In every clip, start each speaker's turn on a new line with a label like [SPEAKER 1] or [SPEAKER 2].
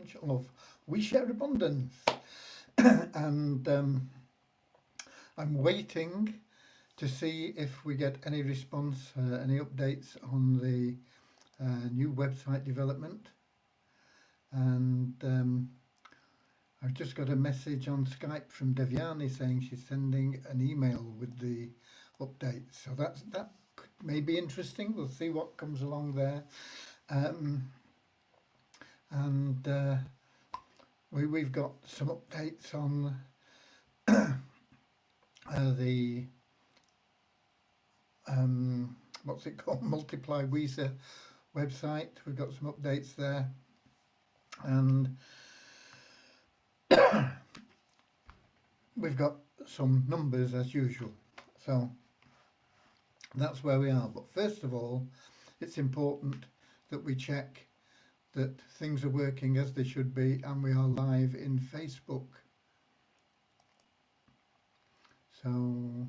[SPEAKER 1] launch of We Share Abundance. And I'm waiting to see if we get any response, any updates on the new website development. And I've just got a message on Skype from Devyani saying she's sending an email with the updates. So that may be interesting. We'll see what comes along there. We've got some updates on the what's it called, Multiply Weezer website. We've got some updates there, and we've got some numbers as usual. So that's where we are. But first of all, it's important that we check that things are working as they should be, and we are live in Facebook. So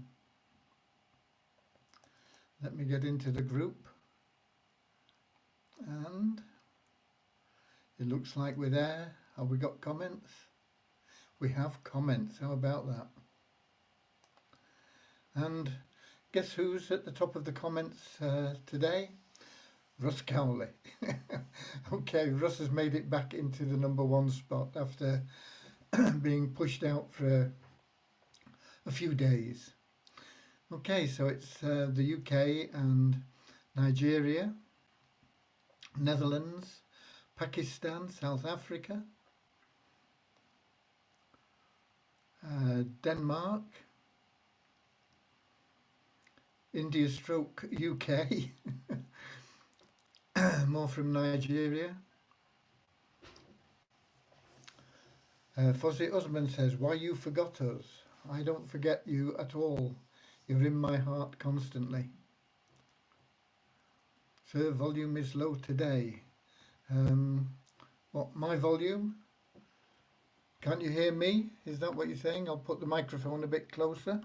[SPEAKER 1] let me get into the group, and it looks like we're there. Have we got comments? We have comments. How about that? And guess who's at the top of the comments today? Russ Cowley. Okay, Russ has made it back into the #1 spot after being pushed out for a few days. Okay, so it's the UK and Nigeria, Netherlands, Pakistan, South Africa, Denmark, India stroke UK, more from Nigeria. Fozzie Usman says, why you forgot us? I don't forget you at all. You're in my heart constantly. Sir, volume is low today. What, my volume? Can't you hear me? Is that what you're saying? I'll put the microphone a bit closer.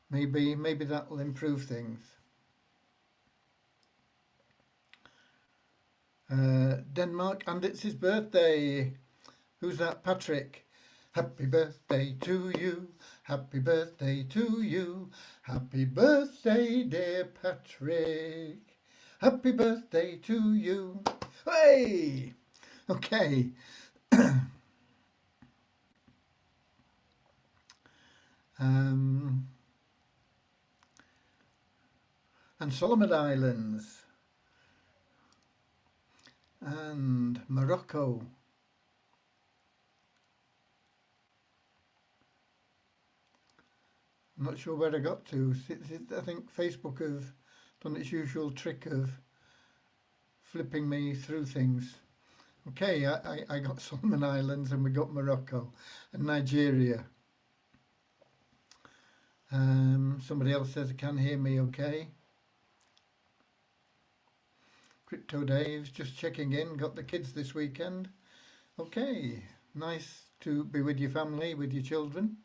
[SPEAKER 1] Maybe that will improve things. Denmark, and it's his birthday. Who's that? Patrick. Happy birthday to you. Happy birthday to you. Happy birthday, dear Patrick. Happy birthday to you. Hey! Okay. And Solomon Islands and Morocco. I'm not sure where I got to. I think Facebook have done its usual trick of flipping me through things. Okay, I got Solomon Islands, and we got Morocco and Nigeria. Somebody else says, can hear me okay. Crypto Dave's just checking in, got the kids this weekend. Okay, nice to be with your family, with your children.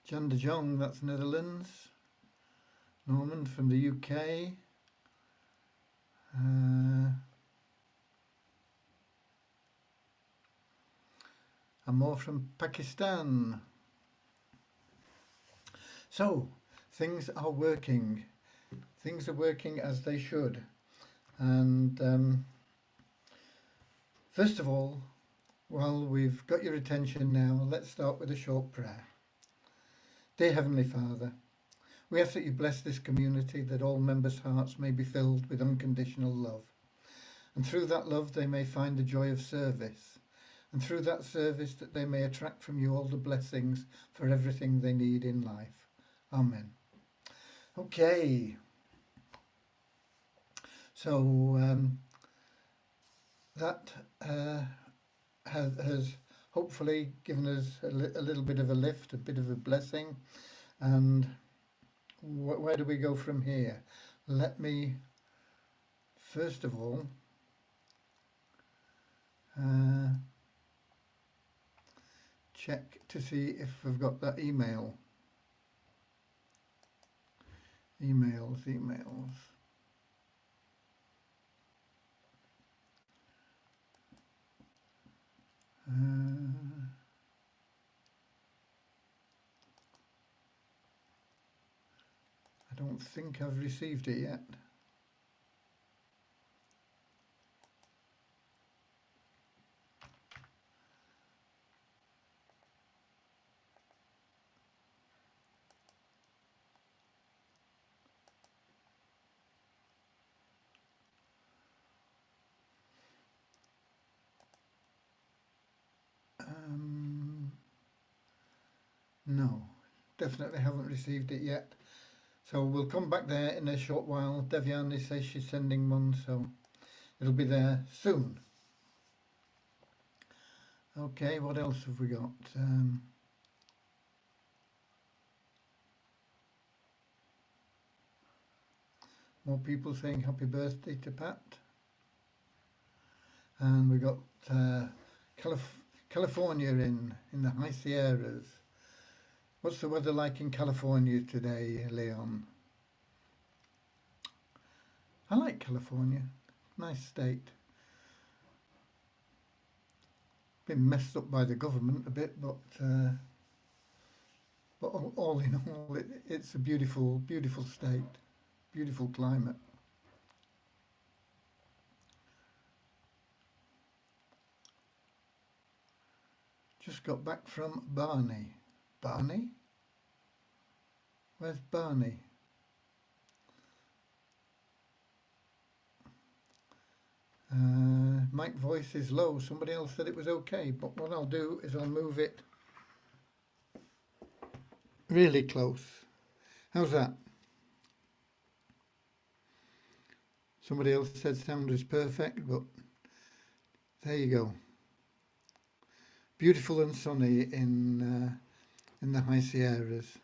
[SPEAKER 1] Jan de Jong, that's Netherlands. Norman from the UK. And more from Pakistan. So, things are working. Things are working as they should. And first of all, well, we've got your attention now. Let's start with a short prayer. Dear Heavenly Father, we ask that you bless this community, that all members' hearts may be filled with unconditional love. And through that love, they may find the joy of service. And through that service, that they may attract from you all the blessings for everything they need in life. Amen. Okay. So that has hopefully given us a little bit of a lift, a bit of a blessing. And where do we go from here? Let me, first of all, check to see if we've got that email. Emails. don't think I've received it yet. No, definitely haven't received it yet. So we'll come back there in a short while. Devyani says she's sending one, so it'll be there soon. Okay, what else have we got? More people saying happy birthday to Pat. And we got California in the high Sierras. What's the weather like in California today, Leon? I like California. Nice state. Been messed up by the government a bit, but all in all, it's a beautiful, beautiful state. Beautiful climate. Just got back from Barney. Barney? Where's Barney? Mic voice is low. Somebody else said it was okay, but what I'll do is I'll move it really close. How's that? Somebody else said sound is perfect, but there you go. Beautiful and sunny in the high Sierras.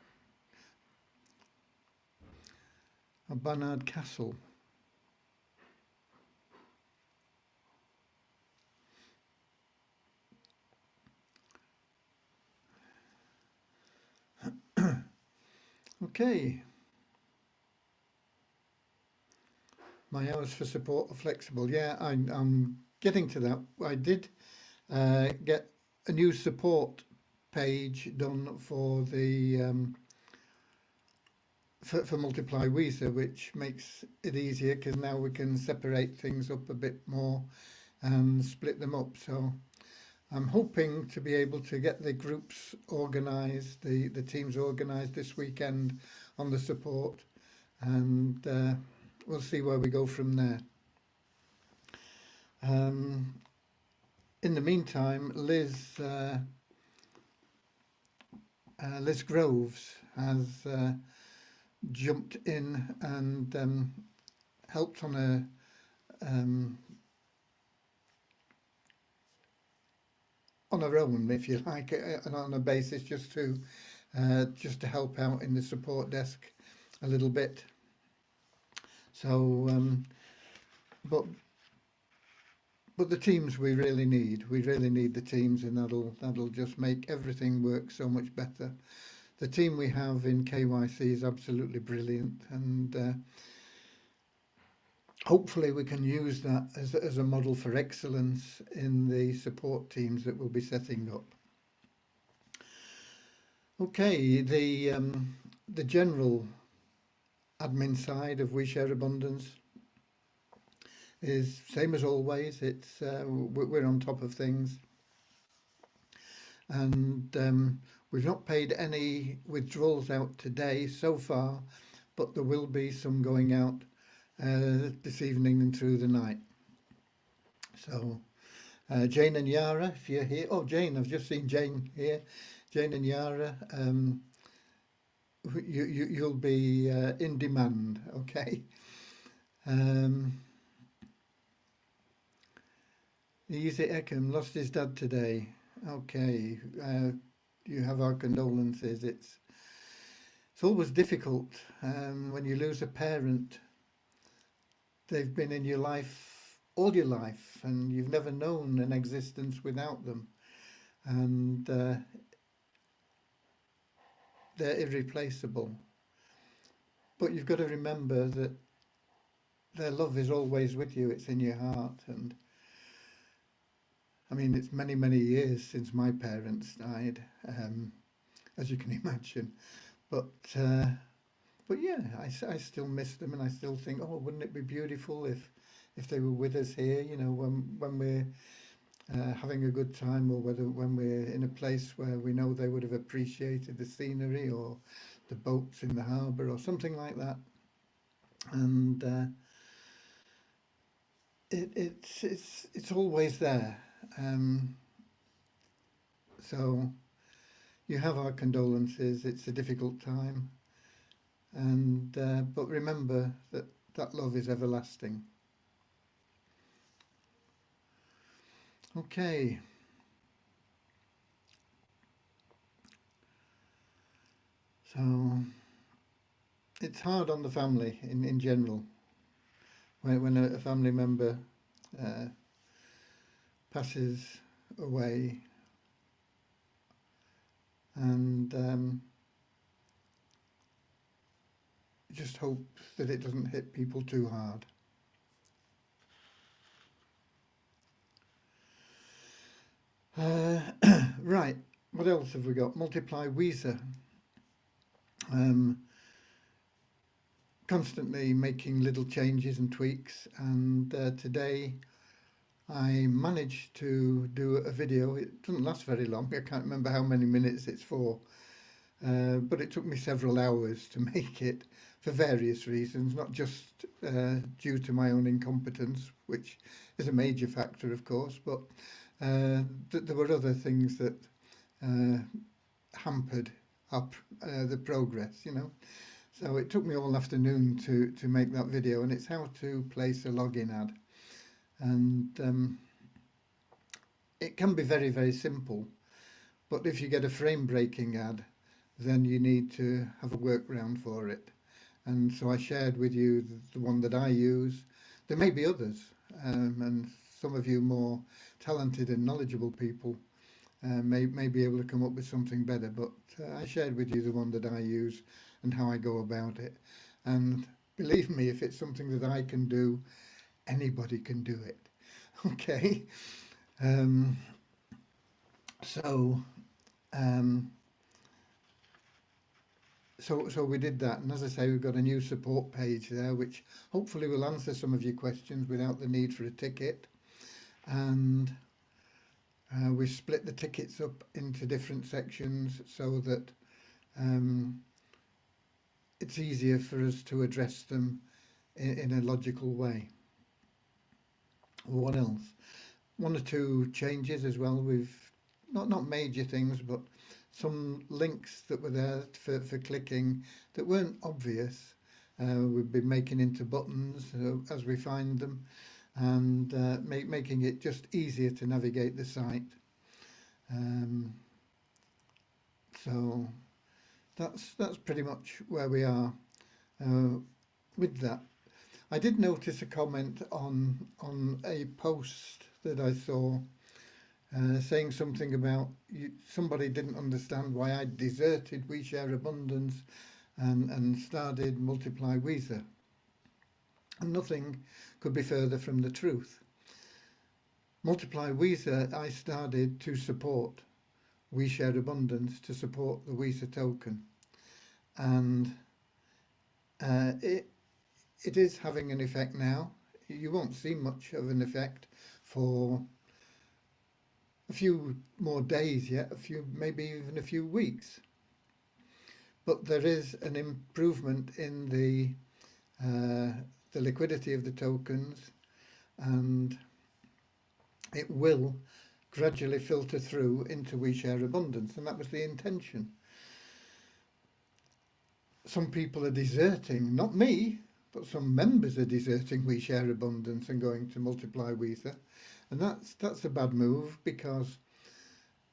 [SPEAKER 1] Barnard Castle. Okay. My hours for support are flexible. Yeah, I'm getting to that. I did get a new support page done for the for Multiply Weezer, which makes it easier because now we can separate things up a bit more and split them up. So I'm hoping to be able to get the groups organised, the teams organised this weekend on the support, and we'll see where we go from there. In the meantime, Liz Groves has jumped in and helped on her own, if you like, on a basis just to help out in the support desk a little bit. So, but the teams we really need the teams, and that'll just make everything work so much better. The team we have in KYC is absolutely brilliant, and hopefully we can use that as a model for excellence in the support teams that we'll be setting up. Okay, the general admin side of We Share Abundance is same as always. It's we're on top of things, and we've not paid any withdrawals out today so far, but there will be some going out this evening and through the night. So Jane and Yara, if you're here. Oh, Jane, I've just seen Jane here. Jane and Yara, you'll be in demand, okay? Easy Eckham lost his dad today. Okay, you have our condolences. It's always difficult when you lose a parent. They've been in your life all your life, and you've never known an existence without them, and they're irreplaceable. But you've got to remember that their love is always with you. It's in your heart. And I mean, it's many, many years since my parents died, as you can imagine. But but yeah, I still miss them, and I still think, oh, wouldn't it be beautiful if they were with us here, you know, when we're having a good time, or whether when we're in a place where we know they would have appreciated the scenery or the boats in the harbour or something like that. And it's always there. Um, so you have our condolences. It's a difficult time, and but remember that that love is everlasting. Okay, so it's hard on the family in general when a family member uh, passes away, and just hope that it doesn't hit people too hard. Right, what else have we got? Multiply Weezer. Um, Constantly making little changes and tweaks, and today I managed to do a video. It doesn't last very long, I can't remember how many minutes it's for, but it took me several hours to make it for various reasons, not just due to my own incompetence, which is a major factor, of course, but there were other things that uh, hampered up the progress, you know. So it took me all afternoon to make that video, and it's how to place a login ad. And it can be very, very simple, but if you get a frame breaking ad, then you need to have a workaround for it. And so I shared with you the one that I use. There may be others, and some of you more talented and knowledgeable people may be able to come up with something better, but I shared with you the one that I use and how I go about it. And believe me, if it's something that I can do, anybody can do it. Okay. Um, so, um, so we did that, and as I say, we've got a new support page there, which hopefully will answer some of your questions without the need for a ticket. And we split the tickets up into different sections so that um, it's easier for us to address them in a logical way. What else? One or two changes as well. We've not major things, but some links that were there for clicking that weren't obvious. We've been making into buttons as we find them, and making it just easier to navigate the site. Um, so that's pretty much where we are with that. I did notice a comment on a post that I saw saying something about somebody didn't understand why I deserted We Share Abundance and started Multiply Weezer. And nothing could be further from the truth. Multiply Weezer I started to support We Share Abundance, to support the Weezer token. And it is having an effect now. You won't see much of an effect for a few more days yet, maybe even a few weeks. But there is an improvement in the liquidity of the tokens, and it will gradually filter through into We Share Abundance, and that was the intention. Some people are deserting, not me, but some members are deserting We Share Abundance and going to Multiply Weezer, and that's a bad move, because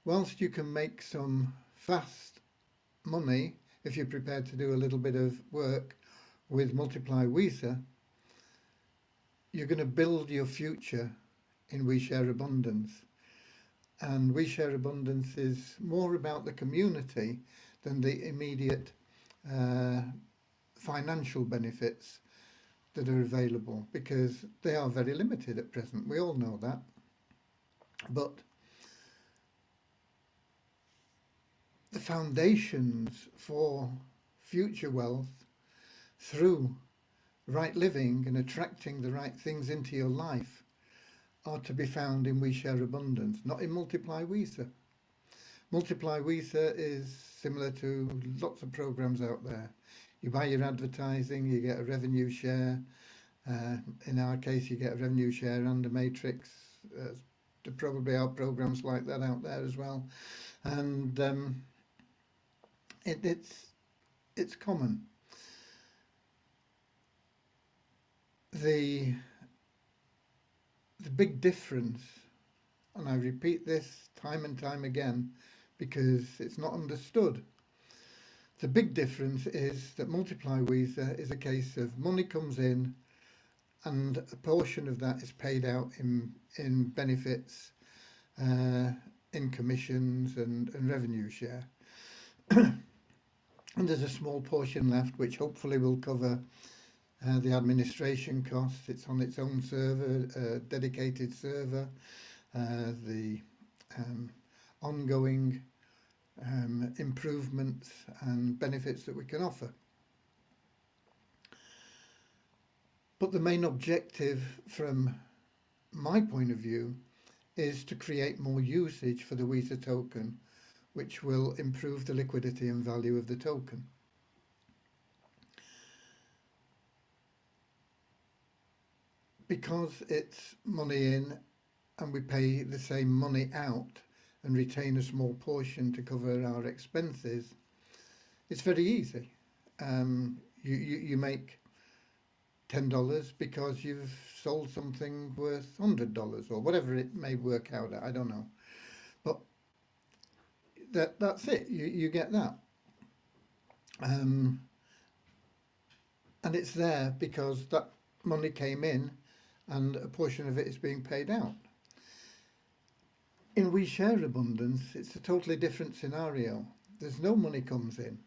[SPEAKER 1] whilst you can make some fast money if you're prepared to do a little bit of work with Multiply Weezer, you're going to build your future in We Share Abundance. And We Share Abundance is more about the community than the immediate financial benefits that are available, because they are very limited at present. We all know that. But the foundations for future wealth through right living and attracting the right things into your life are to be found in We Share Abundance, not in Multiply WISA. Multiply WISA is similar to lots of programs out there. You buy your advertising, you get a revenue share. In our case, you get a revenue share and a matrix. There probably are programs like that out there as well, and it's common. The big difference, and I repeat this time and time again because it's not understood. The big difference is that Multiply WISA is a case of money comes in and a portion of that is paid out in benefits, in commissions and revenue share. And there's a small portion left which hopefully will cover the administration costs. It's on its own server, dedicated server, the ongoing improvements and benefits that we can offer. But the main objective from my point of view is to create more usage for the WISA token, which will improve the liquidity and value of the token. Because it's money in and we pay the same money out and retain a small portion to cover our expenses, it's very easy. You make $10 because you've sold something worth $100 or whatever it may work out at, I don't know. But that's it, you get that. And it's there because that money came in and a portion of it is being paid out. In We Share Abundance, it's a totally different scenario. There's no money comes in.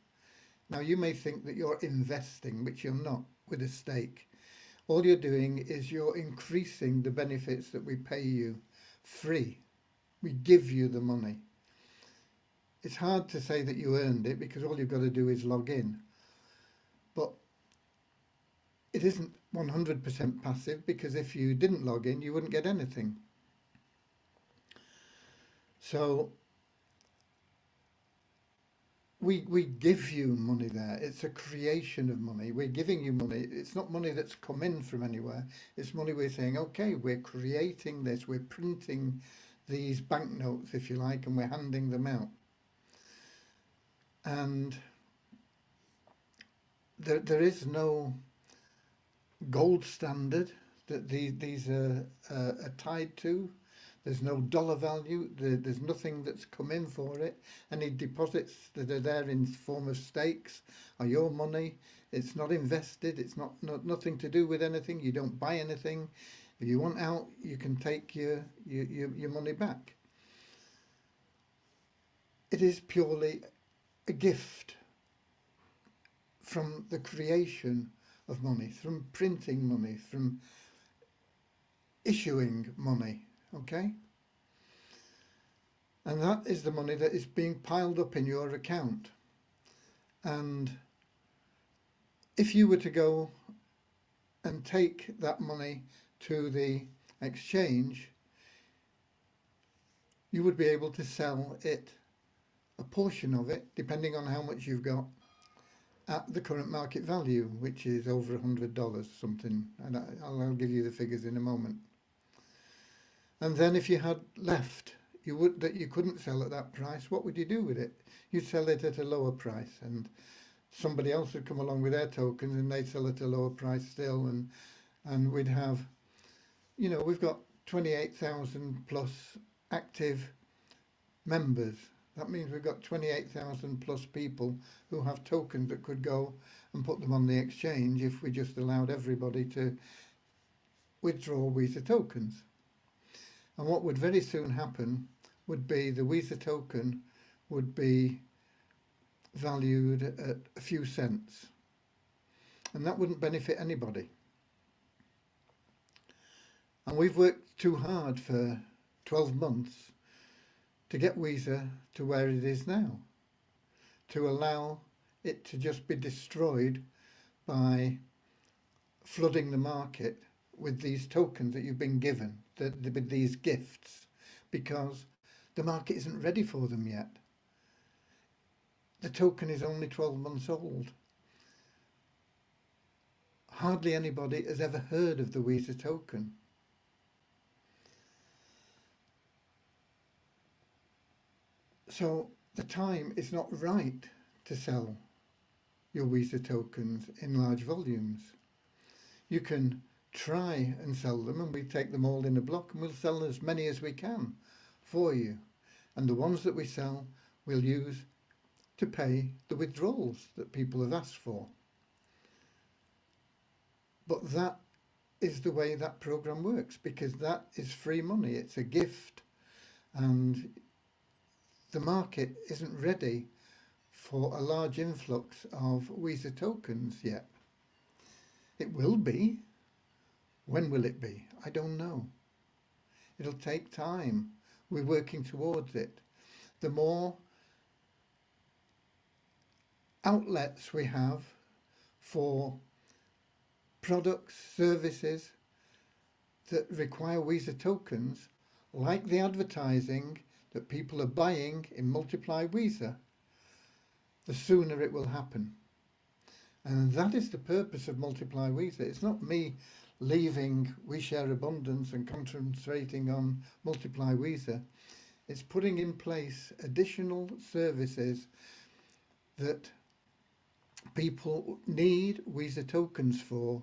[SPEAKER 1] Now you may think that you're investing, which you're not, with a stake. All you're doing is you're increasing the benefits that we pay you free. We give you the money. It's hard to say that you earned it because all you've got to do is log in. But it isn't 100% passive because if you didn't log in, you wouldn't get anything. So we give you money there. It's a creation of money. We're giving you money. It's not money that's come in from anywhere. It's money we're saying, okay, we're creating this. We're printing these banknotes, if you like, and we're handing them out. And there is no gold standard that these are tied to. There's no dollar value. There's nothing that's come in for it. Any deposits that are there in form of stakes are your money. It's not invested. It's nothing to do with anything. You don't buy anything. If you want out, you can take your money back. It is purely a gift from the creation of money, from printing money, from issuing money. Okay, and that is the money that is being piled up in your account. And if you were to go and take that money to the exchange, you would be able to sell it, a portion of it, depending on how much you've got, at the current market value, which is over $100 something, and I'll give you the figures in a moment. And then if you had left that you couldn't sell at that price, what would you do with it? You'd sell it at a lower price, and somebody else would come along with their tokens and they'd sell it at a lower price still, and we'd have, we've got 28,000 plus active members. That means we've got 28,000 plus people who have tokens that could go and put them on the exchange if we just allowed everybody to withdraw WISA tokens. And what would very soon happen would be the WISA token would be valued at a few cents. And that wouldn't benefit anybody. And we've worked too hard for 12 months to get WISA to where it is now, to allow it to just be destroyed by flooding the market with these tokens that you've been given, with these gifts, because the market isn't ready for them yet. The token is only 12 months old. Hardly anybody has ever heard of the Weezer token. So the time is not right to sell your Weezer tokens in large volumes. You can try and sell them, and we take them all in a block, and we'll sell as many as we can for you. And the ones that we sell, we'll use to pay the withdrawals that people have asked for. But that is the way that program works, because that is free money. It's a gift, and the market isn't ready for a large influx of Weezer tokens yet. It will be. When will it be? I don't know. It'll take time. We're working towards it. The more outlets we have for products, services that require Weezer tokens, like the advertising that people are buying in Multiply Weezer, the sooner it will happen. And that is the purpose of Multiply Weezer. It's not me leaving We Share Abundance and concentrating on Multiply Weezer. It's putting in place additional services that people need Weezer tokens for,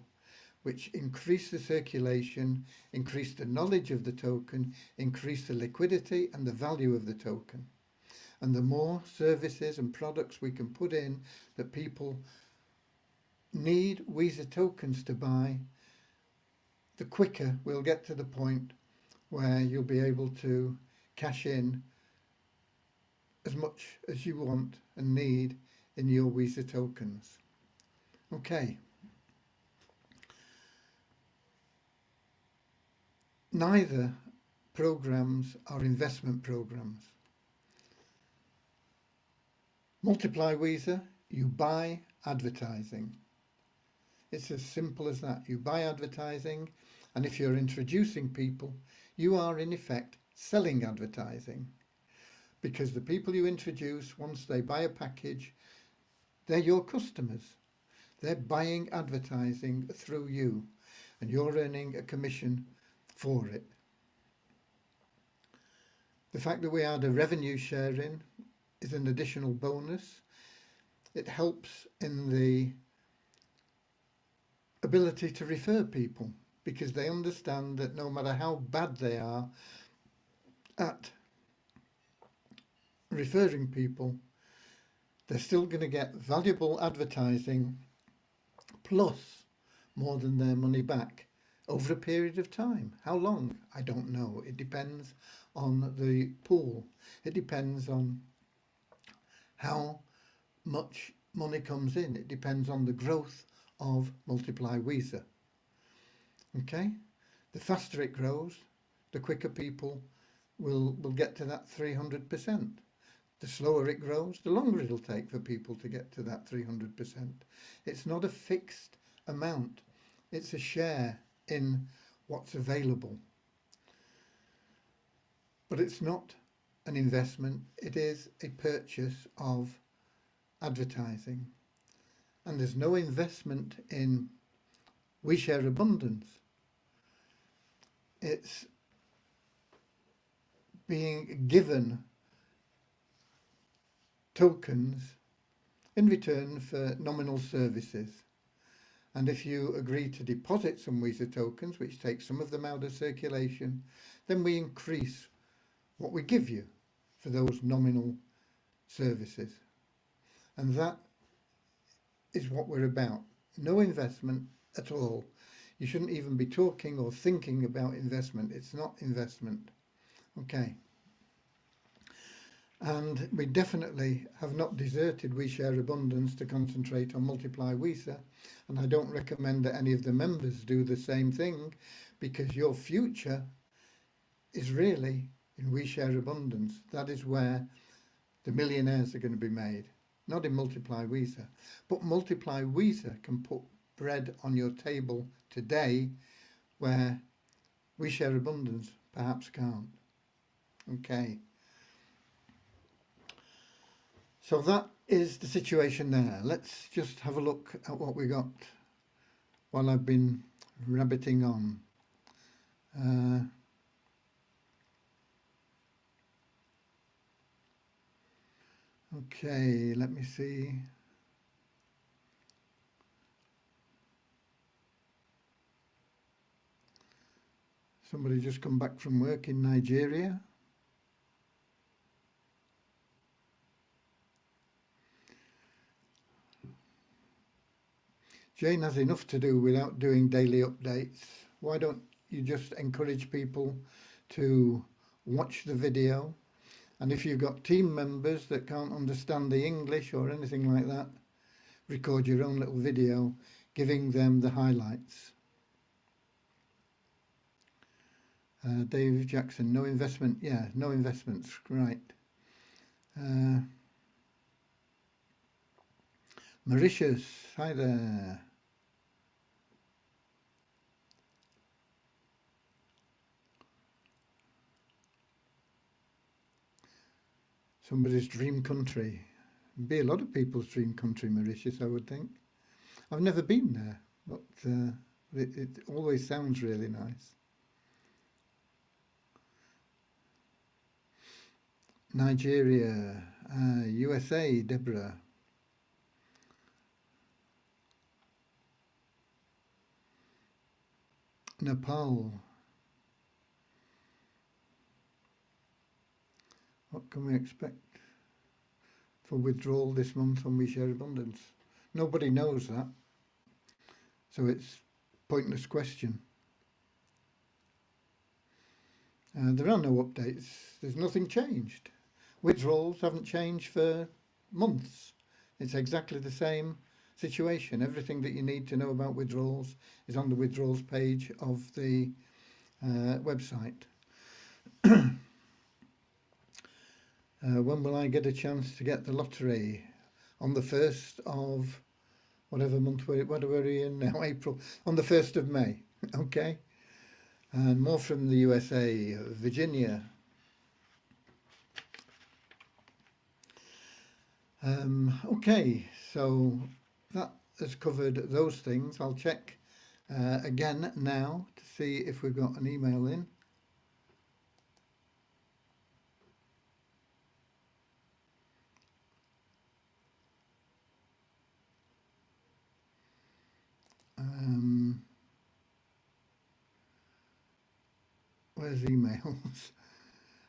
[SPEAKER 1] which increase the circulation, increase the knowledge of the token, increase the liquidity and the value of the token. And the more services and products we can put in that people need Weezer tokens to buy, the quicker we'll get to the point where you'll be able to cash in as much as you want and need in your Weezer tokens. Okay. Neither programs are investment programs. Multiply Weezer, you buy advertising. It's as simple as that. You buy advertising, and if you're introducing people, you are in effect selling advertising, because the people you introduce, once they buy a package, they're your customers. They're buying advertising through you, and you're earning a commission for it. The fact that we add a revenue share in is an additional bonus. It helps in the ability to refer people, because they understand that no matter how bad they are at referring people, they're still going to get valuable advertising plus more than their money back over a period of time. How long? I don't know. It depends on the pool. It depends on how much money comes in. It depends on the growth of Multiply Weezer. Okay? The faster it grows, the quicker people will get to that 300%. The slower it grows, the longer it'll take for people to get to that 300%. It's not a fixed amount. It's a share in what's available. But it's not an investment. It is a purchase of advertising. And there's no investment in We Share Abundance. It's being given tokens in return for nominal services. And if you agree to deposit some Weezer tokens, which takes some of them out of circulation, then we increase what we give you for those nominal services. And that is what we're about. No investment at all. You shouldn't even be talking or thinking about investment. It's not investment. Okay. And we definitely have not deserted We Share Abundance to concentrate on Multiply Weezer. And I don't recommend that any of the members do the same thing, because your future is really in We Share Abundance. That is where the millionaires are going to be made. not in Multiply Weezer. But Multiply Weezer can put bread on your table today where We Share Abundance perhaps can't. Okay. So that is the situation there. Let's just have a look at what we got while I've been rabbiting on. Okay, let me see. Somebody just come back from work in Nigeria. Jane has enough to do without doing daily updates. Why don't you just encourage people to watch the video? And if you've got team members that can't understand the English or anything like that, record your own little video giving them the highlights. Dave Jackson, no investment. Yeah, no investments, right. Mauritius, hi there. Somebody's dream country. Be a lot of people's dream country, Mauritius, I would think. I've never been there, but it always sounds really nice. Nigeria, USA, Deborah. Nepal. What can we expect for withdrawal this month on We Share Abundance? Nobody knows that, so it's a pointless question. There are no updates. There's nothing changed. Withdrawals haven't changed for months. It's exactly the same situation. Everything that you need to know about withdrawals is on the withdrawals page of the website. When will I get a chance to get the lottery? On the 1st of whatever month what are we in now? April. On the 1st of May. Okay. And more from the USA, Virginia. Okay, so that has covered those things. I'll check again now to see if we've got an email in. Where's emails?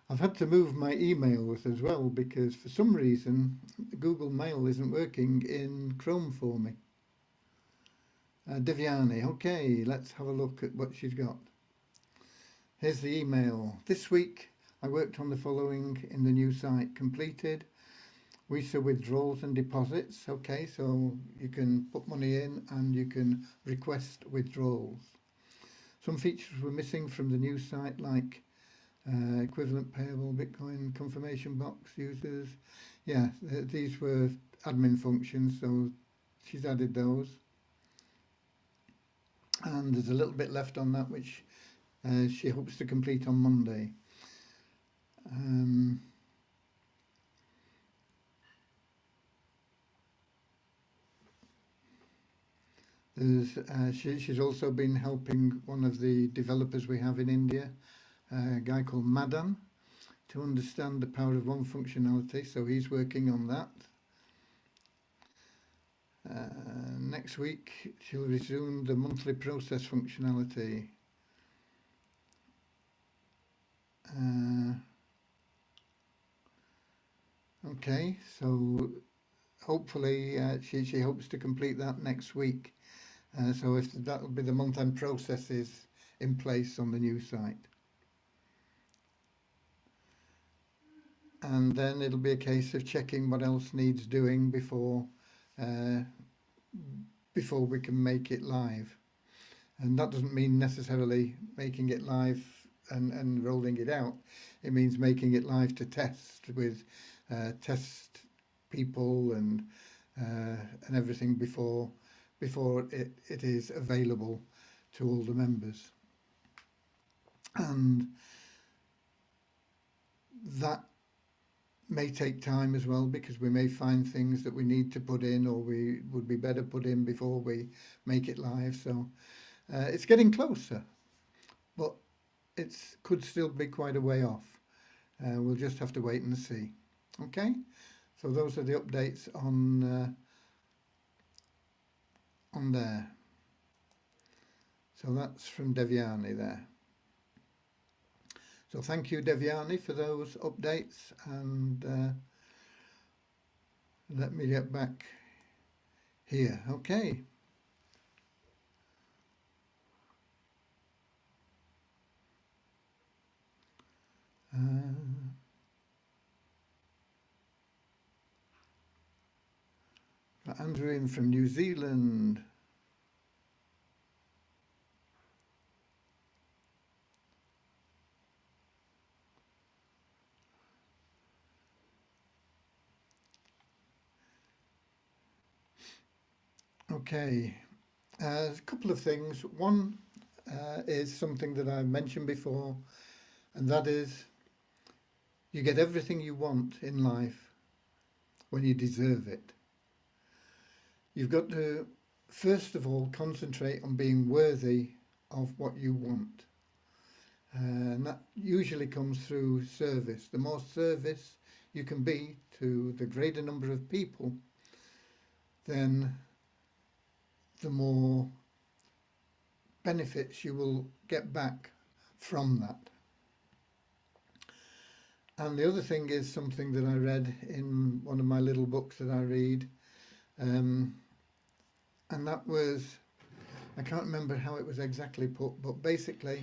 [SPEAKER 1] I've had to move my emails as well because for some reason Google Mail isn't working in Chrome for me. Deviani, okay, let's have a look at what she's got. Here's the email. This week I worked on the following in the new site. Completed WISA withdrawals and deposits. Okay, so you can put money in and you can request withdrawals. Some features were missing from the new site, like equivalent payable Bitcoin confirmation box users. Yeah, these were admin functions, so she's added those. And there's a little bit left on that, which she hopes to complete on Monday. She's also been helping one of the developers we have in India, a guy called Madan, to understand the power of one functionality, so he's working on that. Next week she'll resume the monthly process functionality. Okay, so hopefully she hopes to complete that next week. So if that'll be the month-end processes in place on the new site. And then it'll be a case of checking what else needs doing before we can make it live. And that doesn't mean necessarily making it live and rolling it out. It means making it live to test with test people and everything before it is available to all the members. And that may take time as well, because we may find things that we need to put in, or we would be better put in before we make it live. So it's getting closer, but it could still be quite a way off. We'll just have to wait and see. Okay, so those are the updates on there. So that's from Devyani there. So thank you, Devyani, for those updates, and let me get back here. Okay. Andrew in from New Zealand. Okay, a couple of things. One is something that I've mentioned before, and that is you get everything you want in life when you deserve it. You've got to, first of all, concentrate on being worthy of what you want. And that usually comes through service. The more service you can be to the greater number of people, then the more benefits you will get back from that. And the other thing is something that I read in one of my little books that I read, and that was, I can't remember how it was exactly put, but basically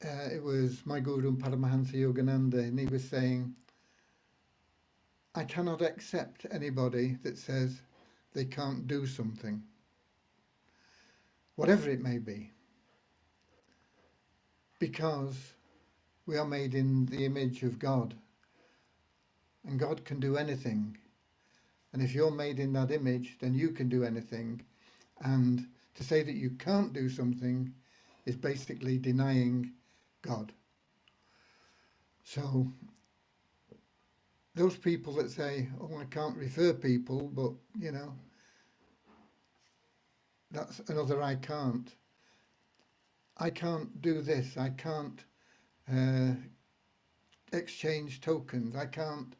[SPEAKER 1] it was my Guru Paramahansa Yogananda, and he was saying, I cannot accept anybody that says they can't do something, whatever it may be, because we are made in the image of God, and God can do anything. And if you're made in that image, then you can do anything. And to say that you can't do something is basically denying God. So those people that say, oh, I can't refer people, but, you know, that's another I can't. I can't do this. I can't exchange tokens. I can't,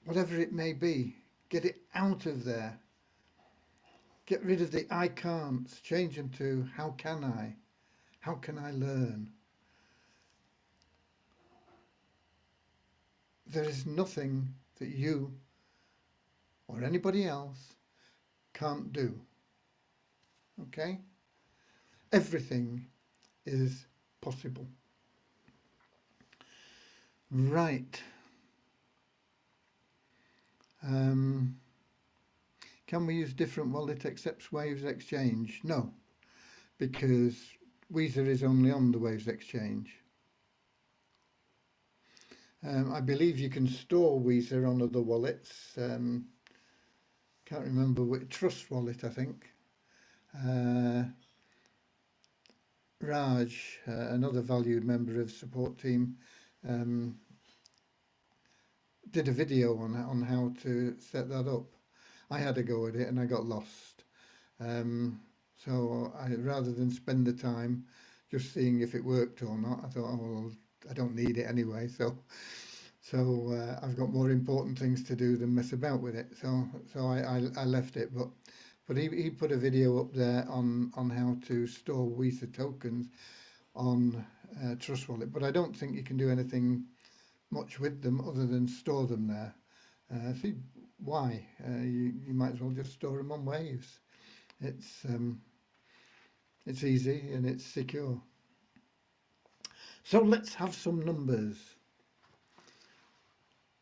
[SPEAKER 1] whatever it may be, get it out of there. Get rid of the I can't, change them to how can I? How can I learn? There is nothing that you or anybody else can't do. Okay? Everything is possible. Right. Can we use different wallet accepts Waves Exchange? No, because Weezer is only on the Waves Exchange. I believe you can store Weezer on other wallets. Can't remember which, Trust Wallet, I think. Raj, another valued member of support team, did a video on how to set that up. I had a go at it and I got lost. So rather than spend the time just seeing if it worked or not, I thought, oh, well, I don't need it anyway. So I've got more important things to do than mess about with it. So I left it. But he put a video up there on how to store Weezer tokens on Trust Wallet. But I don't think you can do anything much with them other than store them there. See why? You might as well just store them on Waves. It's easy and it's secure. So let's have some numbers.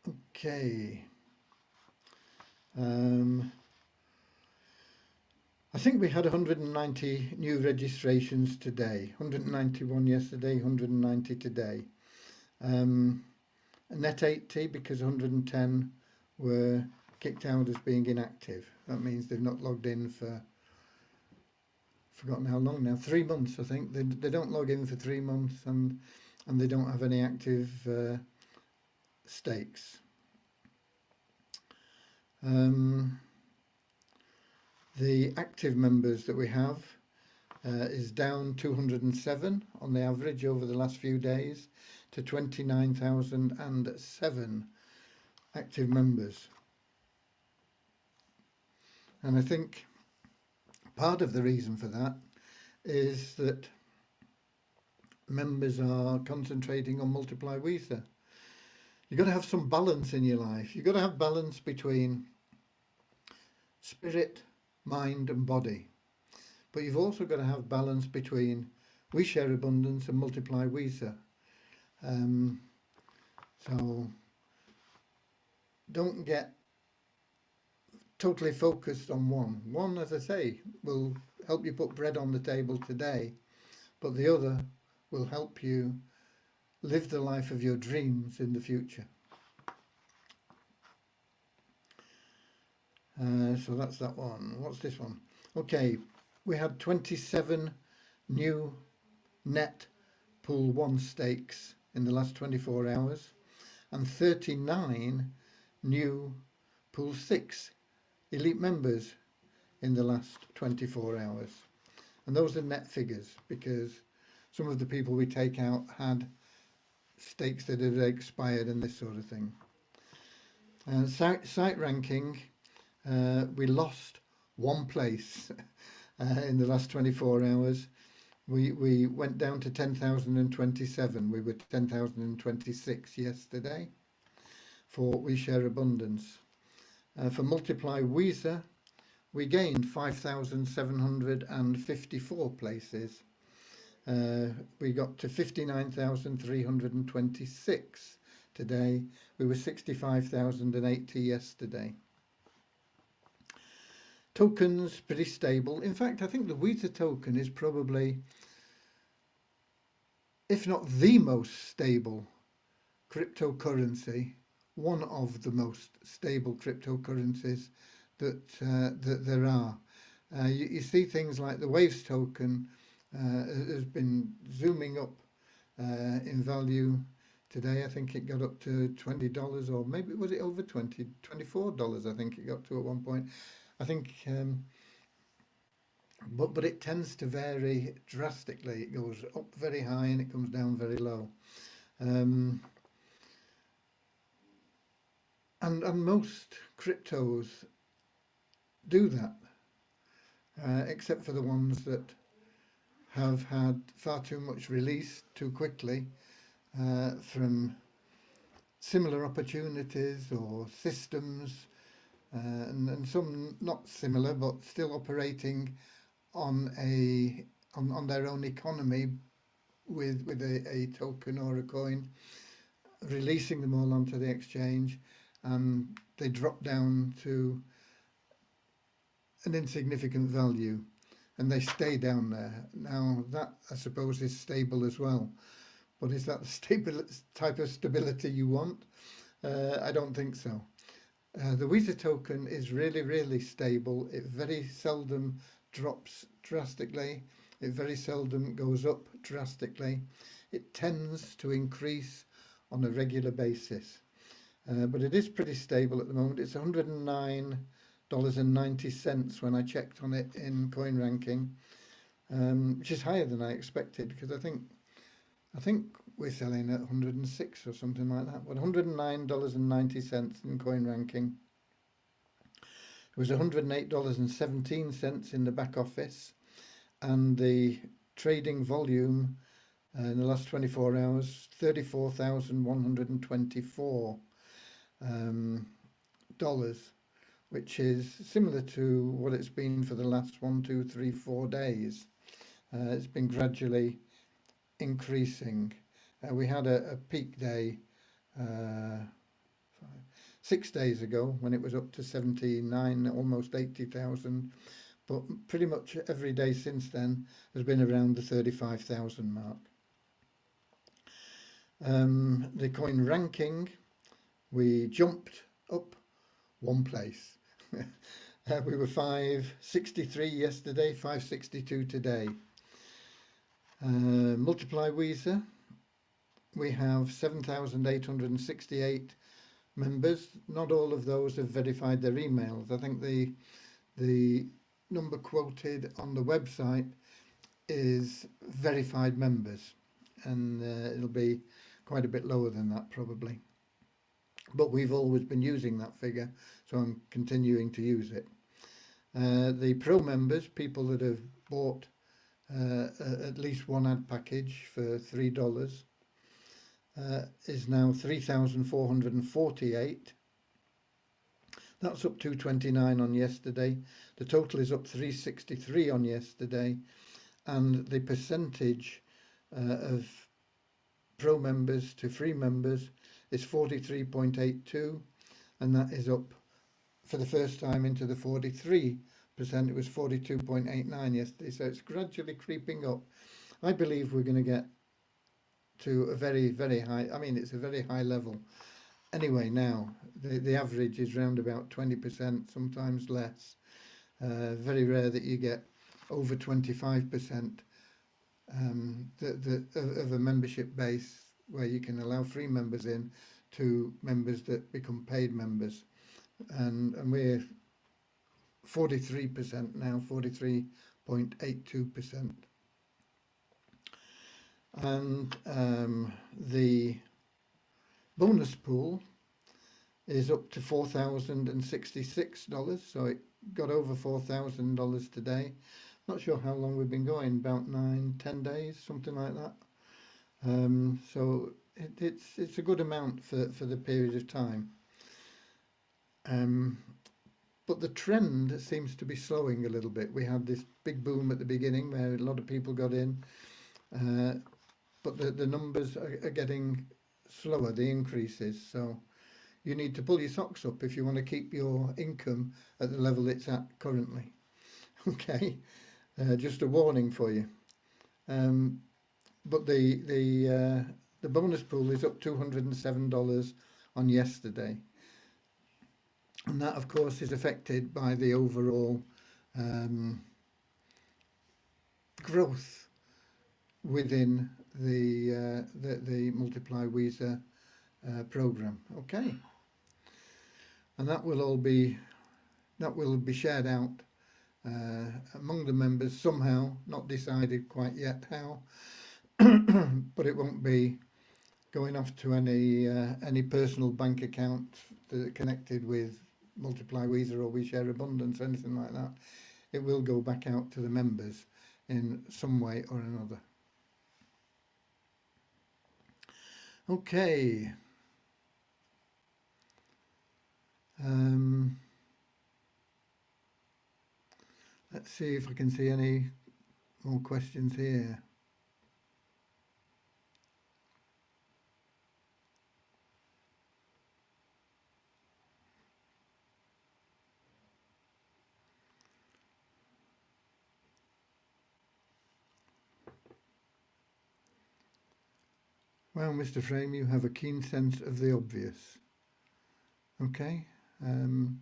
[SPEAKER 1] Okay. I think we had 190 new registrations today. 191 yesterday, 190 today. net 80 because 110 were kicked out as being inactive. That means they've not logged in for, forgotten how long now, 3 months I think. They don't log in for 3 months, and they don't have any active stakes. The active members that we have is down 207 on the average over the last few days to 29,007 active members. And I think part of the reason for that is that members are concentrating on Multiply Weether. You've got to have some balance in your life. You've got to have balance between spirit, mind and body. But you've also got to have balance between We Share Abundance and Multiply Weether. So don't get totally focused on one. One, as I say, will help you put bread on the table today, but the other will help you live the life of your dreams in the future. So that's that one. What's this one? Okay, we had 27 new net Pool 1 stakes in the last 24 hours and 39 new Pool 6 elite members in the last 24 hours. And those are net figures because some of the people we take out had stakes that had expired and this sort of thing. Site ranking, we lost 1 place in the last 24 hours. We went down to 10,027. We were 10,026 yesterday for We Share Abundance. For Multiply Weether, we gained 5,754 places. We got to 59,326 today. We were 65,080 yesterday. Tokens pretty stable. In fact, I think the Weether token is probably, if not the most stable cryptocurrency, one of the most stable cryptocurrencies that there are. You see things like the Waves token has been zooming up in value. Today I think it got up to $20, or maybe was it over $24 I think it got to at one point. I think, but it tends to vary drastically. It goes up very high and it comes down very low. And most cryptos do that, except for the ones that have had far too much release too quickly from similar opportunities or systems, and some not similar but still operating on their own economy with a token or a coin, releasing them all onto the exchange, and they drop down to an insignificant value and they stay down there. Now that, I suppose, is stable as well, but is that the type of stability you want? I don't think so. The Weether token is really stable. It very seldom drops drastically. It very seldom goes up drastically. It tends to increase on a regular basis. But it is pretty stable at the moment. It's $109.90 when I checked on it in CoinRanking, which is higher than I expected, because I think we're selling at 106 or something like that. But $109.90 in CoinRanking. It was $108.17 in the back office, and the trading volume in the last 24 hours, 34,124 dollars, which is similar to what it's been for the last 1, 2, 3, 4 days. It's been gradually increasing. We had a peak day 6 days ago when it was up to 79, almost 80,000, but pretty much every day since then has been around the 35,000 mark. The CoinRanking we jumped up one place. We were 563 yesterday, 562 today. Multiply Weezer, we have 7,868 members. Not all of those have verified their emails. I think the number quoted on the website is verified members, and it'll be quite a bit lower than that probably. But we've always been using that figure, so I'm continuing to use it. The pro members, people that have bought at least one ad package for $3, is now 3,448. That's up 229 on yesterday. The total is up 363 on yesterday, and the percentage of pro members to free members is 43.82, and that is up for the first time into the 43%. It was 42.89 yesterday, so it's gradually creeping up. I believe we're going to get to a very, very high, I mean, it's a very high level. Anyway, now, the average is round about 20%, sometimes less. Very rare that you get over 25% of a membership base where you can allow free members in to members that become paid members. And we're 43% now, 43.82%. And the bonus pool is up to $4,066, so it got over $4,000 today. Not sure how long we've been going, about 9-10 days, something like that. So it's a good amount for the period of time. But the trend seems to be slowing a little bit. We had this big boom at the beginning where a lot of people got in, but the numbers are getting slower, the increases. So you need to pull your socks up if you want to keep your income at the level it's at currently. Okay, just a warning for you. But the bonus pool is up $207 on yesterday, and that of course is affected by the overall growth within the Multiply Weezer program. Okay, and that will be shared out among the members somehow, not decided quite yet how, but it won't be going off to any personal bank account connected with Multiply Weezer or We Share Abundance, anything like that. It will go back out to the members in some way or another. Okay. Let's see if I can see any more questions here. Well, Mr. Frame, you have a keen sense of the obvious. Okay. I'm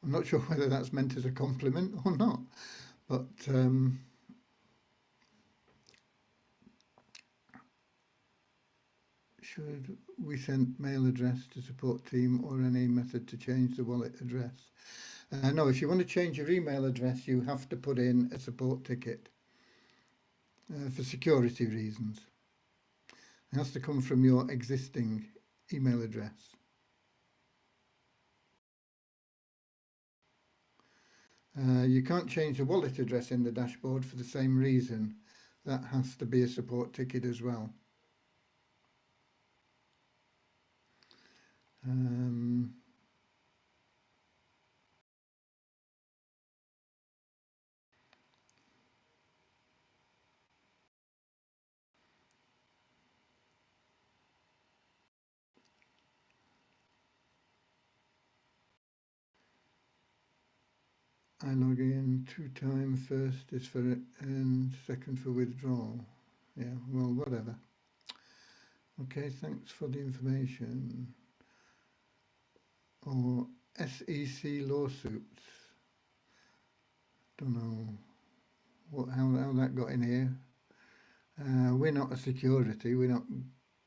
[SPEAKER 1] not sure whether that's meant as a compliment or not, but should we send mail address to support team or any method to change the wallet address? No, if you want to change your email address, you have to put in a support ticket for security reasons. It has to come from your existing email address. You can't change the wallet address in the dashboard for the same reason. That has to be a support ticket as well. I log in 2 times, first is for it and second for withdrawal. Yeah, well, whatever. Okay, thanks for the information. or SEC lawsuits. Don't know how that got in here. We're not a security, we're not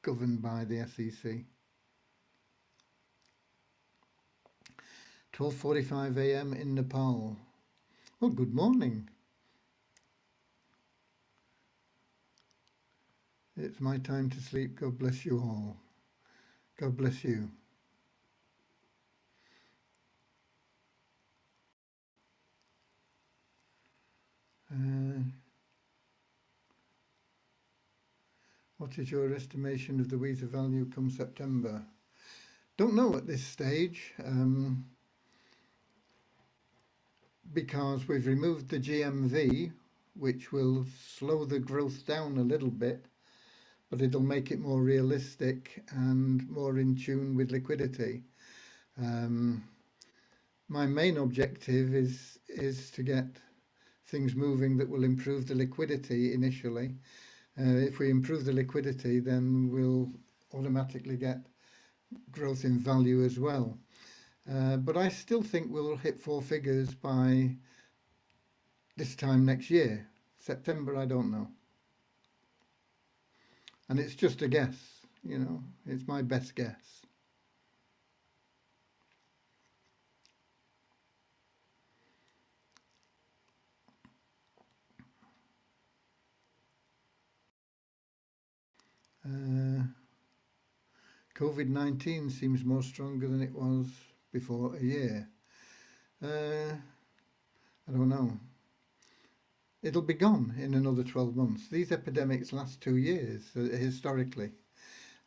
[SPEAKER 1] governed by the SEC. 12:45 a.m. in Nepal. Well, good morning. It's my time to sleep. God bless you all. God bless you. What is your estimation of the wheezer value come September? Don't know at this stage, because we've removed the GMV, which will slow the growth down a little bit, but it'll make it more realistic and more in tune with liquidity. My main objective is to get things moving that will improve the liquidity initially. If we improve the liquidity, then we'll automatically get growth in value as well. But I still think we'll hit four figures by this time next year. September, I don't know. And it's just a guess, you know, it's my best guess. COVID-19 seems more stronger than it was before a year. I don't know. It'll be gone in another 12 months. These epidemics last 2 years, historically.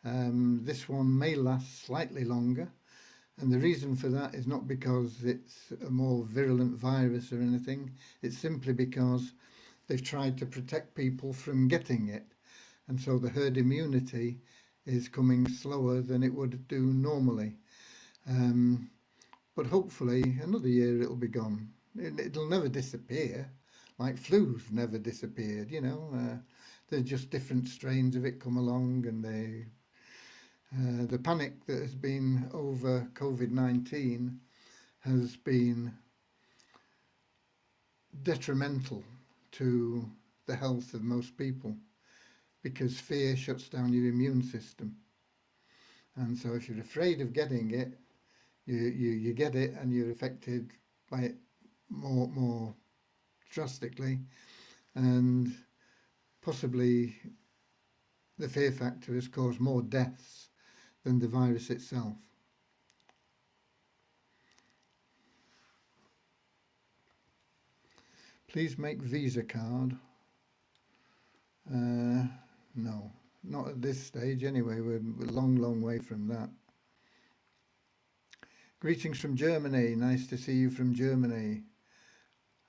[SPEAKER 1] This one may last slightly longer, and the reason for that is not because it's a more virulent virus or anything. It's simply because they've tried to protect people from getting it, and so the herd immunity is coming slower than it would do normally. But hopefully another year it'll be gone. It'll never disappear, like flu's never disappeared, you know. There's just different strains of it come along, and the panic that has been over COVID-19 has been detrimental to the health of most people, because fear shuts down your immune system. And so if you're afraid of getting it, you get it, and you're affected by it more drastically, and possibly the fear factor has caused more deaths than the virus itself. Please make Visa card. No, not at this stage anyway. We're a long way from that. Greetings from Germany. Nice to see you from Germany.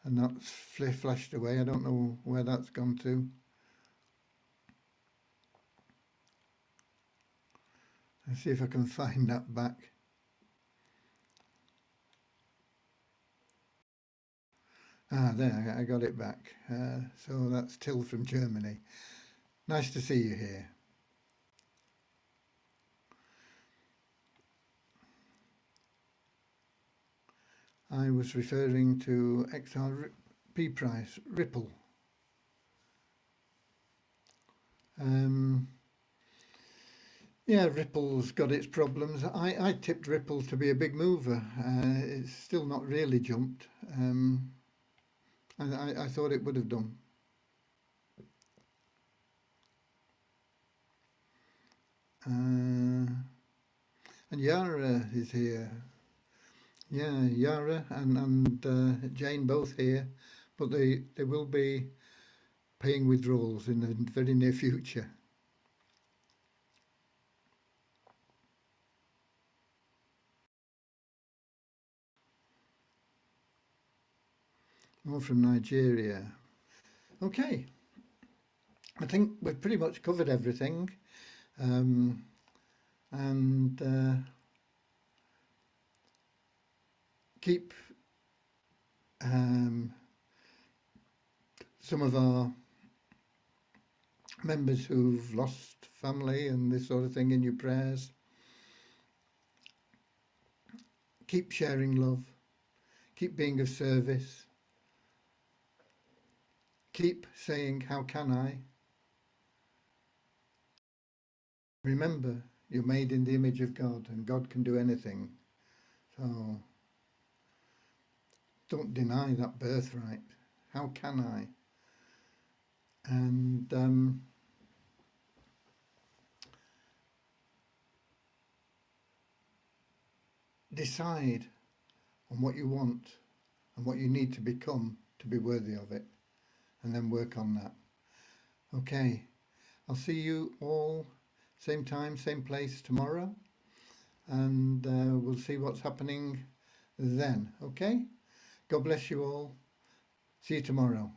[SPEAKER 1] And that's flashed away. I don't know where that's gone to. Let's see if I can find that back. There, I got it back. So that's Till from Germany. Nice to see you here. I was referring to XRP price, Ripple. Yeah, Ripple's got its problems. I tipped Ripple to be a big mover. It's still not really jumped. I thought it would have done. And Yara is here. Yeah, Yara and Jane both here, but they will be paying withdrawals in the very near future. More from Nigeria. Okay, I think we've pretty much covered everything. And keep some of our members who've lost family and this sort of thing in your prayers. keep sharing love, keep being of service, keep saying, how can I? Remember, you're made in the image of God, and God can do anything. So don't deny that birthright. How can I? And decide on what you want and what you need to become to be worthy of it, and then work on that. Okay, I'll see you all same time, same place tomorrow, and we'll see what's happening then. Okay, God bless you all. See you tomorrow.